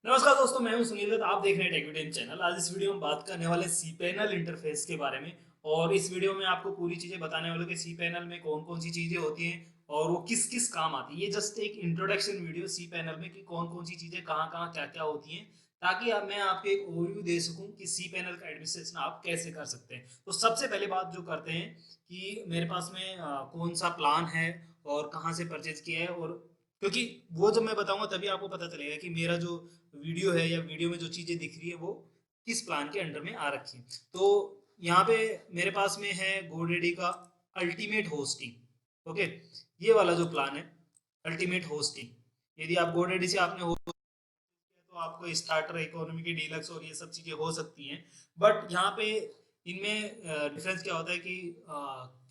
नमस्कार दोस्तों, मैं हूं सुनील दत्त। आप देख रहे हैं टेक्विडियन चैनल। आज इस वीडियो में बात करने वाले सी पैनल इंटरफेस के बारे में। और इस वीडियो में आपको पूरी चीजें बताने वाले कि सी पैनल में कौन कौन सी चीजें होती हैं और वो किस किस काम आती है। ये जस्ट एक इंट्रोडक्शन वीडियो सी पैनल में कि कौन कौन सी चीजें कहाँ कहाँ क्या क्या होती हैं, ताकि अब मैं आपको एक ओवरव्यू दे सकूं कि सी पैनल का एडमिनिस्ट्रेशन आप कैसे कर सकते हैं। तो सबसे पहले बात जो करते हैं कि मेरे पास में कौन सा प्लान है और कहाँ से परचेज किया है। और क्योंकि वो जब मैं बताऊंगा तभी आपको पता चलेगा कि मेरा जो वीडियो है या वीडियो में जो चीजें दिख रही है वो किस प्लान के अंडर में आ रखी है। तो यहाँ पे मेरे पास में है GoDaddy का अल्टीमेट होस्टिंग। ओके, ये वाला जो प्लान है अल्टीमेट होस्टिंग, यदि आप GoDaddy से आपने हो तो आपको स्टार्टर, इकोनॉमी की डीलक्स और ये सब चीजें हो सकती हैं। बट यहाँ पे इनमें डिफरेंस क्या होता है कि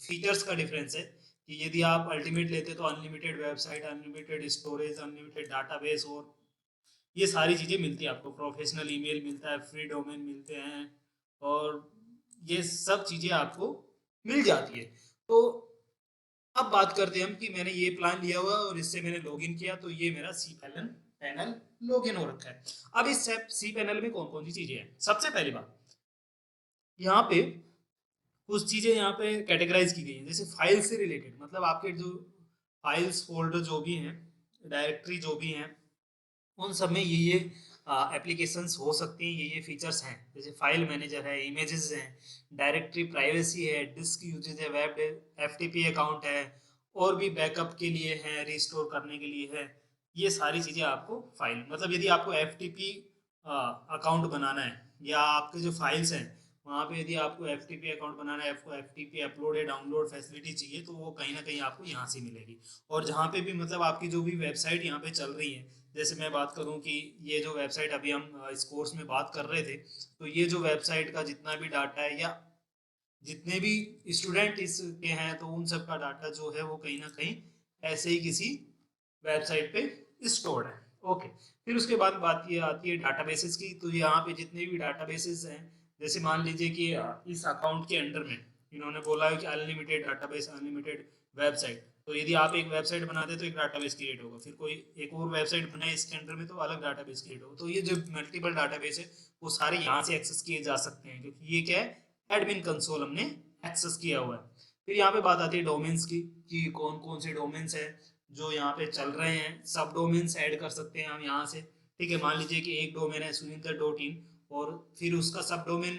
फीचर्स का डिफरेंस है कि यदि आप अल्टीमेट लेते तो unlimited website, unlimited storage, unlimited database और ये सारी चीज़ें मिलती है आपको। प्रोफेशनल ईमेल मिलता है, फ्री डोमेन मिलते हैं और ये सब चीज़ें आपको मिल जाती है। तो अब बात करते हैं हम कि मैंने ये प्लान लिया हुआ है और इससे मैंने लॉगिन किया तो ये मेरा सी पैनल पैनल लॉगिन हो रखा है। अब इस सी पैनल में कौन कौन सी चीज़ें हैं। सबसे पहली बात, यहाँ पे कुछ चीज़ें यहाँ पे कैटेगराइज की गई हैं, जैसे फाइल से रिलेटेड, मतलब आपके जो फाइल्स फोल्डर जो भी हैं, डायरेक्टरी जो भी हैं, उन सब में ये एप्लीकेशंस हो सकती हैं, ये फीचर्स हैं। जैसे फाइल मैनेजर है, इमेजेस हैं, डायरेक्टरी प्राइवेसी है, डिस्क यूजेज है, वेब एफटीपी अकाउंट है, और भी बैकअप के लिए है, रिस्टोर करने के लिए है। ये सारी चीज़ें आपको फाइल, मतलब यदि आपको एफटीपी अकाउंट बनाना है या आपके जो फाइल्स हैं वहाँ पे यदि आपको एफटीपी अकाउंट बनाना है, आपको एफटीपी अपलोड या डाउनलोड फैसिलिटी चाहिए तो वो कहीं ना कहीं आपको यहाँ से मिलेगी। और जहाँ पे भी मतलब आपकी जो भी वेबसाइट यहाँ पे चल रही है, जैसे मैं बात करूं कि ये जो वेबसाइट अभी हम इस कोर्स में बात कर रहे थे, तो ये जो वेबसाइट का जितना भी डाटा है या जितने भी स्टूडेंट इसके हैं तो उन सब का डाटा जो है वो कहीं ना कहीं ऐसे ही किसी वेबसाइट पे स्टोर्ड है। ओके, फिर उसके बाद बात ये आती है डाटाबेसेस की। तो यहाँ पे जितने भी डाटाबेसेस हैं, जैसे मान लीजिए कि इस अकाउंट के अंडर में इन्होंने बोला है कि अनलिमिटेड डाटाबेस, अनलिमिटेड वेबसाइट। तो यदि आप एक वेबसाइट बनाते तो एक डाटाबेस क्रिएट होगा, फिर कोई एक और वेबसाइट बनाए इसके अंडर में तो अलग डाटाबेस क्रिएट होगा। तो ये जो मल्टीपल डाटाबेस है वो सारे यहाँ से एक्सेस किए जा सकते हैं, क्योंकि ये क्या है, एडमिन कंसोल हमने एक्सेस किया हुआ है। फिर यहाँ पे बात आती है डोमेन्स की कि कौन कौन से डोमेन्स है जो यहाँ पे चल रहे हैं। सब डोमेन्स ऐड कर सकते हैं हम यहाँ से। ठीक है, मान लीजिए कि एक डोमेन है सुनील.in और फिर उसका सब डोमेन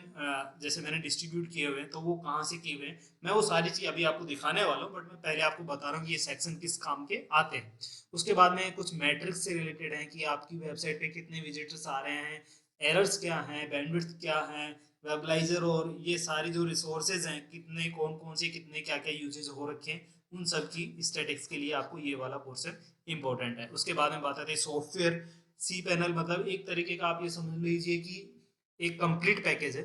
जैसे मैंने डिस्ट्रीब्यूट किए हुए हैं, तो वो कहाँ से किए हुए हैं मैं वो सारी चीज अभी आपको दिखाने वाला हूँ। बट मैं पहले आपको बता रहा हूँ कि ये सेक्शन किस काम के आते हैं। उसके बाद में कुछ मैट्रिक्स से रिलेटेड है कि आपकी वेबसाइट पे कितने विजिटर्स आ रहे हैं, एरर्स क्या हैं, बैंडविड्थ क्या है, वेबलाइजर और ये सारी जो रिसोर्सेज हैं कितने, कौन कौन से कितने क्या क्या यूजेज हो रखे हैं, उन सब की स्टैटिक्स के लिए आपको ये वाला पोर्शन इंपॉर्टेंट है। उसके बाद में बात आती है सॉफ्टवेयर। सी पैनल मतलब एक तरीके का आप ये समझ लीजिए कि एक कंप्लीट पैकेज है।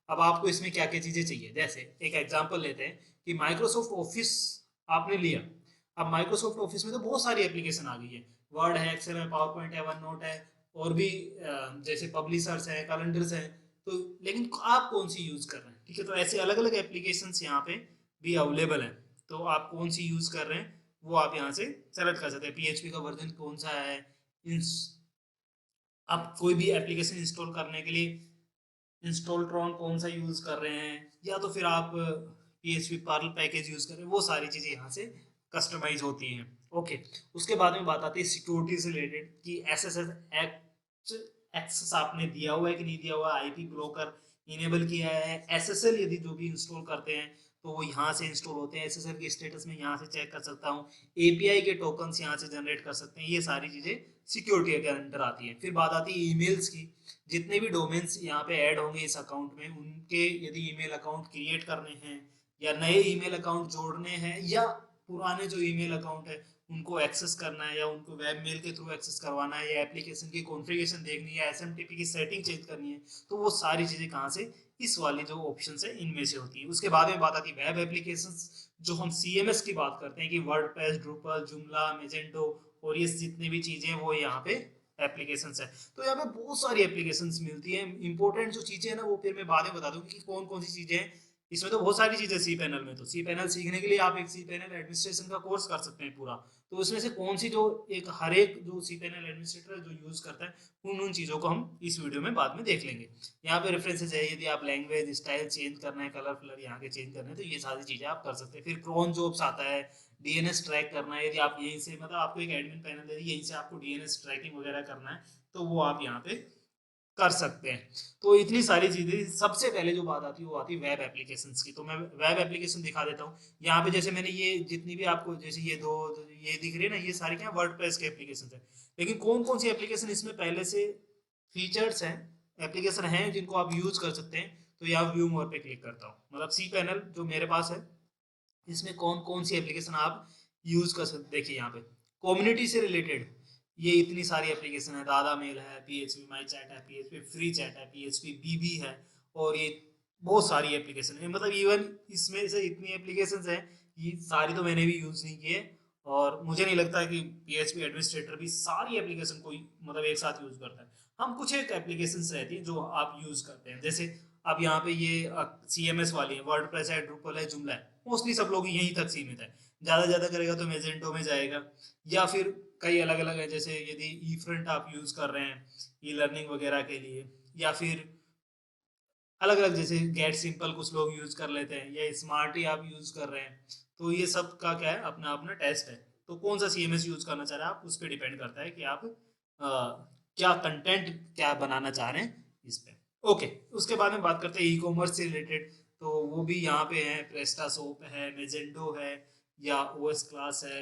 अब आपको इसमें क्या क्या चीजें चाहिए, जैसे एक एग्जांपल लेते हैं कि माइक्रोसॉफ्ट ऑफिस आपने लिया। अब माइक्रोसॉफ्ट ऑफिस में तो बहुत सारी एप्लीकेशन आ गई है, वर्ड है, एक्सेल है, पावर पॉइंट है, वन नोट है, और भी जैसे पब्लिशर्स है, कैलेंडर्स है। तो लेकिन आप कौन सी यूज कर रहे हैं, ठीक है, तो ऐसे अलग अलग एप्लीकेशन यहाँ पे भी अवेलेबल है। तो आप कौन सी यूज कर रहे हैं वो आप यहाँ से सेलेक्ट कर सकते हैं। पीएचपी का वर्जन कौन सा है, आप कोई भी एप्लीकेशन इंस्टॉल करने के लिए इंस्टॉलट्रॉन कौन सा यूज कर रहे हैं, या तो फिर आप पीएचपी पर्ल पैकेज यूज कर रहे हैं, वो सारी चीजें यहाँ से कस्टमाइज होती हैं। ओके, उसके बाद में बात आती है सिक्योरिटी से रिलेटेड कि एसएसएल एक्ट एक्सेस आपने दिया हुआ है कि नहीं दिया हुआ, आईपी ब्रोकर इनेबल किया है। एसएसएल यदि जो भी इंस्टॉल करते हैं तो वो यहाँ से इंस्टॉल होते हैं, एसएसएल के स्टेटस में यहाँ से चेक कर सकता हूँ। एपीआई के टोकन्स यहाँ से जनरेट कर सकते हैं। ये सारी चीजें सिक्योरिटी के अंदर आती है। फिर बात आती है ईमेल्स की। जितने भी डोमेन्स यहाँ पे ऐड होंगे इस अकाउंट में, उनके यदि ईमेल अकाउंट क्रिएट करने हैं या नए ईमेल अकाउंट जोड़ने हैं या पुराने जो ईमेल अकाउंट है उनको एक्सेस करना है या उनको वेब मेल के थ्रू एक्सेस करवाना है या एप्लीकेशन की कॉन्फ़िगरेशन देखनी है, एसएमटीपी की सेटिंग चेंज करनी है, तो वो सारी चीज़ें कहाँ से, इस वाली जो ऑप्शन है इनमें से होती है। उसके बाद में बात आती है वेब एप्लीकेशन। जो हम सीएमएस की बात करते हैं कि वर्डप्रेस, ड्रूपल, जुमला, मेजेंटो और ये जितनी भी चीज़ें वो यहाँ पे एप्लीकेशन है। तो यहाँ पे बहुत सारी एप्लीकेशन मिलती है। इंपॉर्टेंट जो चीजें है ना वो फिर मैं बाद में बता दूंगी कि कौन कौन सी चीजें हैं इसमें तो बहुत सारी चीजें सी पैनल में, तो सी पैनल सीखने के लिए आप एक सी पैनल एडमिनिस्ट्रेशन का कोर्स कर सकते हैं पूरा। तो उसमें से कौन सी जो एक हर एक जो सी पैनल एडमिनिस्ट्रेटर है जो यूज करता है, उन उन चीजों को हम इस वीडियो में बाद में देख लेंगे। यहाँ पे रेफरेंसेस है, यदि आप लैंग्वेज स्टाइल चेंज करना है, कलर फिलर यहाँ के चेंज करना है, तो ये सारी चीजें आप कर सकते हैं। फिर क्रॉन जॉब्स आता है, डीएनएस ट्रैक करना है, यदि आप यहीं से मतलब आपको एक एडमिन पैनल दे दी, यहीं से आपको डीएनएस ट्रैकिंग वगैरह करना है, तो वो आप यहाँ पे कर सकते हैं। तो इतनी सारी चीजें, सबसे पहले जो बात आती है वो आती है वेब एप्लीकेशंस की। तो मैं वेब एप्लीकेशन दिखा देता हूँ। यहाँ पे जैसे मैंने ये जितनी भी आपको जैसे ये दो ये दिख रही है ना, ये सारी क्या वर्डप्रेस के एप्लीकेशन है। लेकिन कौन कौन सी एप्लीकेशन इसमें पहले से फीचर्स हैं, एप्लीकेशन हैं जिनको आप यूज कर सकते हैं। तो यहाँ व्यू मोर पे क्लिक करता हूँ, मतलब सी पैनल जो मेरे पास है इसमें कौन कौन सी एप्लीकेशन आप यूज कर सकते। देखिए यहाँ पे कम्युनिटी से रिलेटेड ये इतनी सारी एप्लीकेशन है, दादा मेल है, पीएचपी माई चैट है, पीएचपी फ्री चैट है, पीएचपी बीबी है, और ये बहुत सारी एप्लीकेशन है। मतलब इवन इसमें से इतनी एप्लीकेशन है, ये सारी तो मैंने भी यूज नहीं की है, और मुझे नहीं लगता कि पीएचपी एडमिनिस्ट्रेटर भी सारी एप्लीकेशन कोई मतलब एक साथ यूज करता है। हम कुछ एक एप्लीकेशन रहती है जो आप यूज करते हैं, जैसे अब यहाँ पे ये CMS वाली है, वर्डप्रेस है, ड्रूपल है, जुमला है, मोस्टली सब लोग यहीं तक सीमित है। ज्यादा ज्यादा करेगा तो मेजेंटो में जाएगा, या फिर कई अलग अलग है, जैसे यदि ई फ्रंट आप यूज कर रहे हैं ई लर्निंग वगैरह के लिए, या फिर अलग अलग जैसे गेट सिंपल कुछ लोग यूज कर लेते हैं, या स्मार्ट ही आप यूज कर रहे हैं। तो ये सब का क्या है, अपना अपना टेस्ट है। तो कौन सा CMS यूज करना चाह रहे हैं आप, उस पर डिपेंड करता है कि आप क्या कंटेंट क्या बनाना चाह रहे हैं इस पे। ओके, उसके बाद में बात करते हैं ई कॉमर्स से रिलेटेड। तो वो भी यहाँ पे है, प्रेस्टासोप है, मेजेंडो है, या OS क्लास है,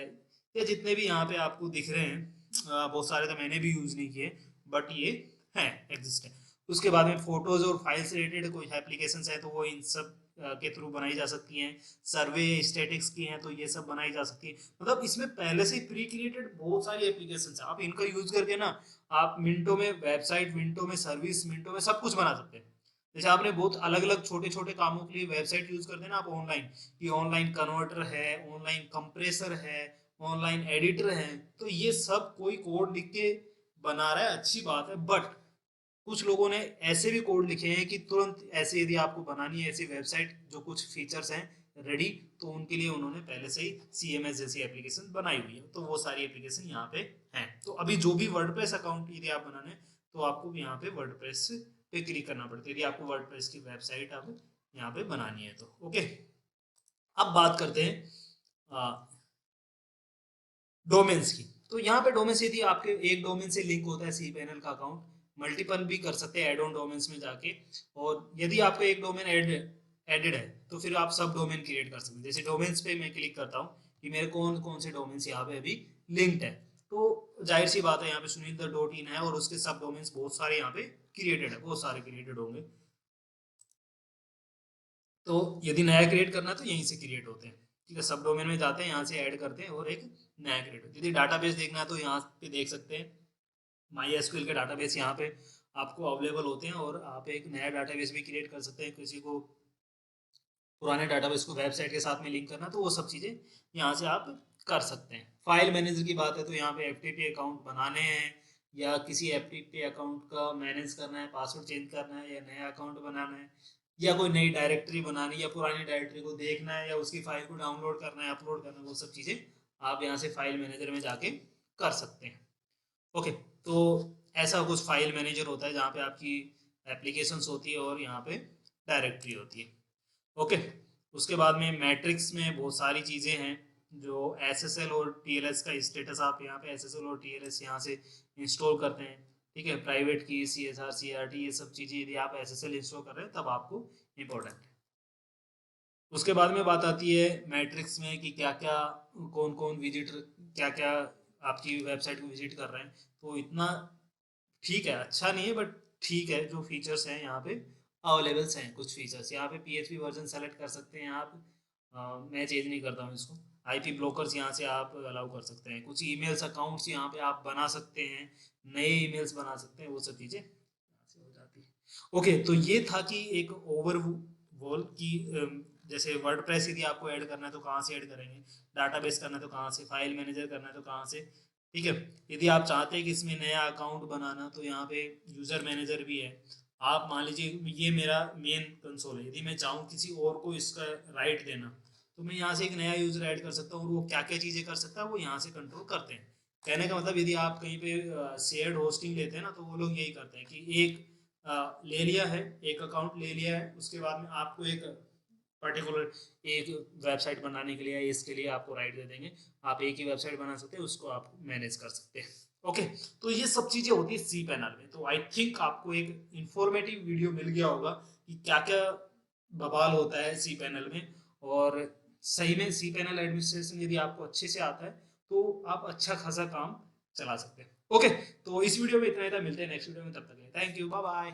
या जितने भी यहाँ पे आपको दिख रहे हैं, बहुत सारे तो मैंने भी यूज नहीं किए, बट ये है एग्जिस्ट है। उसके बाद में फोटोज और फाइल से रिलेटेड कोई एप्लीकेशन है तो वो इन सब के थ्रू बनाई जा सकती हैं। सर्वे स्टैटिक्स की हैं तो ये सब बनाई जा सकती है। मतलब इसमें पहले से प्री क्रिएटेड बहुत सारी एप्लीकेशन है, आप इनका यूज करके ना आप मिनटों में वेबसाइट, मिनटों में सर्विस, मिनटों में सब कुछ बना सकते हैं। जैसे आपने बहुत अलग अलग छोटे छोटे कामों के लिए वेबसाइट यूज करते हैं ना आप ऑनलाइन, कि ऑनलाइन कन्वर्टर है, ऑनलाइन कंप्रेसर है, ऑनलाइन एडिटर है, तो ये सब कोई कोड लिख के बना रहा है, अच्छी बात है। बट कुछ लोगों ने ऐसे भी कोड लिखे हैं कि तुरंत ऐसे यदि आपको बनानी है ऐसी वेबसाइट जो कुछ फीचर्स हैं रेडी, तो उनके लिए उन्होंने पहले से ही CMS जैसी एप्लीकेशन बनाई हुई है। तो वो सारी एप्लीकेशन यहाँ पे हैं। तो अभी जो भी वर्डप्रेस अकाउंट यदि आप बनाने, तो आपको यहाँ पे वर्डप्रेस पे क्लिक करना पड़ता है यदि आपको वर्डप्रेस की वेबसाइट अब यहाँ पे बनानी है तो। ओके, अब बात करते हैं डोमेन्स की। तो यहाँ पे डोमेन्स यदि आपके एक डोमेन से लिंक होता है सी पैनल का अकाउंट, मल्टीपल भी कर सकते हैं एड ऑन डोमेन्स में जाके। और यदि आपका एक डोमेन एडेड है तो फिर आप सब डोमेन क्रिएट कर सकते हैं। जैसे डोमेन्स पे मैं क्लिक करता हूँ कि मेरे कौन कौन से डोमेन्स यहाँ पे अभी लिंक्ड है, तो जाहिर सी बात है यहाँ पे सुनील.in है, और उसके सब डोमेन्स बहुत सारे यहाँ पे क्रिएटेड है, बहुत सारे क्रिएटेड होंगे। तो यदि नया क्रिएट करना है तो यहीं से क्रिएट होते हैं। ठीक है, सब डोमेन में जाते हैं, यहाँ से ऐड करते हैं और एक नया क्रिएट होता है। यदि डाटाबेस देखना है तो यहाँ पे देख सकते हैं, MySQL के डाटाबेस यहाँ पे आपको अवेलेबल होते हैं, और आप एक नया डाटाबेस भी क्रिएट कर सकते हैं। किसी को पुराने डाटाबेस को वेबसाइट के साथ में लिंक करना, तो वो सब चीज़ें यहाँ से आप कर सकते हैं। फाइल मैनेजर की बात है तो यहाँ पे FTP अकाउंट बनाने हैं, या किसी FTP अकाउंट का मैनेज करना है, पासवर्ड चेंज करना है, या नया अकाउंट बनाना है, या कोई नई डायरेक्टरी बनानी है, या पुरानी डायरेक्टरी को देखना है, या उसकी फाइल को डाउनलोड करना है, अपलोड करना है, वो सब चीज़ें आप यहाँ से फाइल मैनेजर में जाके कर सकते हैं। ओके, तो ऐसा कुछ फाइल मैनेजर होता है जहाँ पे आपकी एप्लीकेशंस होती है और यहाँ पे डायरेक्टरी होती है। ओके, उसके बाद में मैट्रिक्स में बहुत सारी चीज़ें हैं, जो SSL और TLS का स्टेटस, आप यहाँ पे SSL और TLS यहाँ से इंस्टॉल करते हैं। ठीक है, प्राइवेट की CSR CRT ये सब चीज़ें यदि आप SSL इंस्टॉल कर रहे हैं तब आपको इम्पोर्टेंट है। उसके बाद में बात आती है मैट्रिक्स में कि क्या क्या कौन कौन विजिटर क्या क्या आपकी वेबसाइट को विजिट कर रहे हैं। तो इतना ठीक है, अच्छा नहीं है बट ठीक है, जो फीचर्स हैं यहाँ पे अवेलेबल्स हैं। कुछ फीचर्स यहाँ पे PHP वर्जन सेलेक्ट कर सकते हैं आप, मैं चेंज नहीं करता हूँ इसको। IP ब्लॉकर्स यहाँ से आप अलाउ कर सकते हैं, कुछ ईमेल्स अकाउंट्स यहाँ पे आप बना सकते हैं, नए ईमेल्स बना सकते हैं, वो सब चीज़ें यहाँ से हो जाती है। ओके, तो ये था कि एक ओवरऑल की जैसे वर्डप्रेस यदि आपको ऐड करना है तो कहाँ से ऐड करेंगे, डाटाबेस करना है तो कहाँ से, फाइल मैनेजर करना है तो कहाँ से। ठीक है, यदि आप चाहते हैं कि इसमें नया अकाउंट बनाना तो यहाँ पे यूज़र मैनेजर भी है, आप मान लीजिए ये मेरा मेन कंसोल है, यदि मैं चाहूँ किसी और को इसका राइट देना, तो मैं यहाँ से एक नया यूजर ऐड कर सकता हूँ, और वो क्या क्या चीज़ें कर सकता है वो यहाँ से कंट्रोल करते हैं। कहने का मतलब, यदि आप कहीं पे शेयर्ड होस्टिंग लेते हैं ना, तो वो लोग यही करते हैं कि एक ले लिया है, एक अकाउंट ले लिया है, उसके बाद में आपको एक पर्टिकुलर एक वेबसाइट बनाने के लिए, इसके लिए आपको राइट दे देंगे। आप एक ही वेबसाइट बना सकते हैं, उसको आप मैनेज कर सकते हैं। ओके, तो ये सब चीजें होती है सी पैनल में। तो आई थिंक आपको एक इंफॉर्मेटिव वीडियो मिल गया होगा कि क्या क्या बवाल होता है सी पैनल में। और सही में सी पैनल एडमिनिस्ट्रेशन यदि आपको अच्छे से आता है, तो आप अच्छा खासा काम चला सकते हैं। ओके, तो इस वीडियो में इतना ही था, मिलते हैं नेक्स्ट वीडियो में, तब तक थैंक यू, बाय बाय।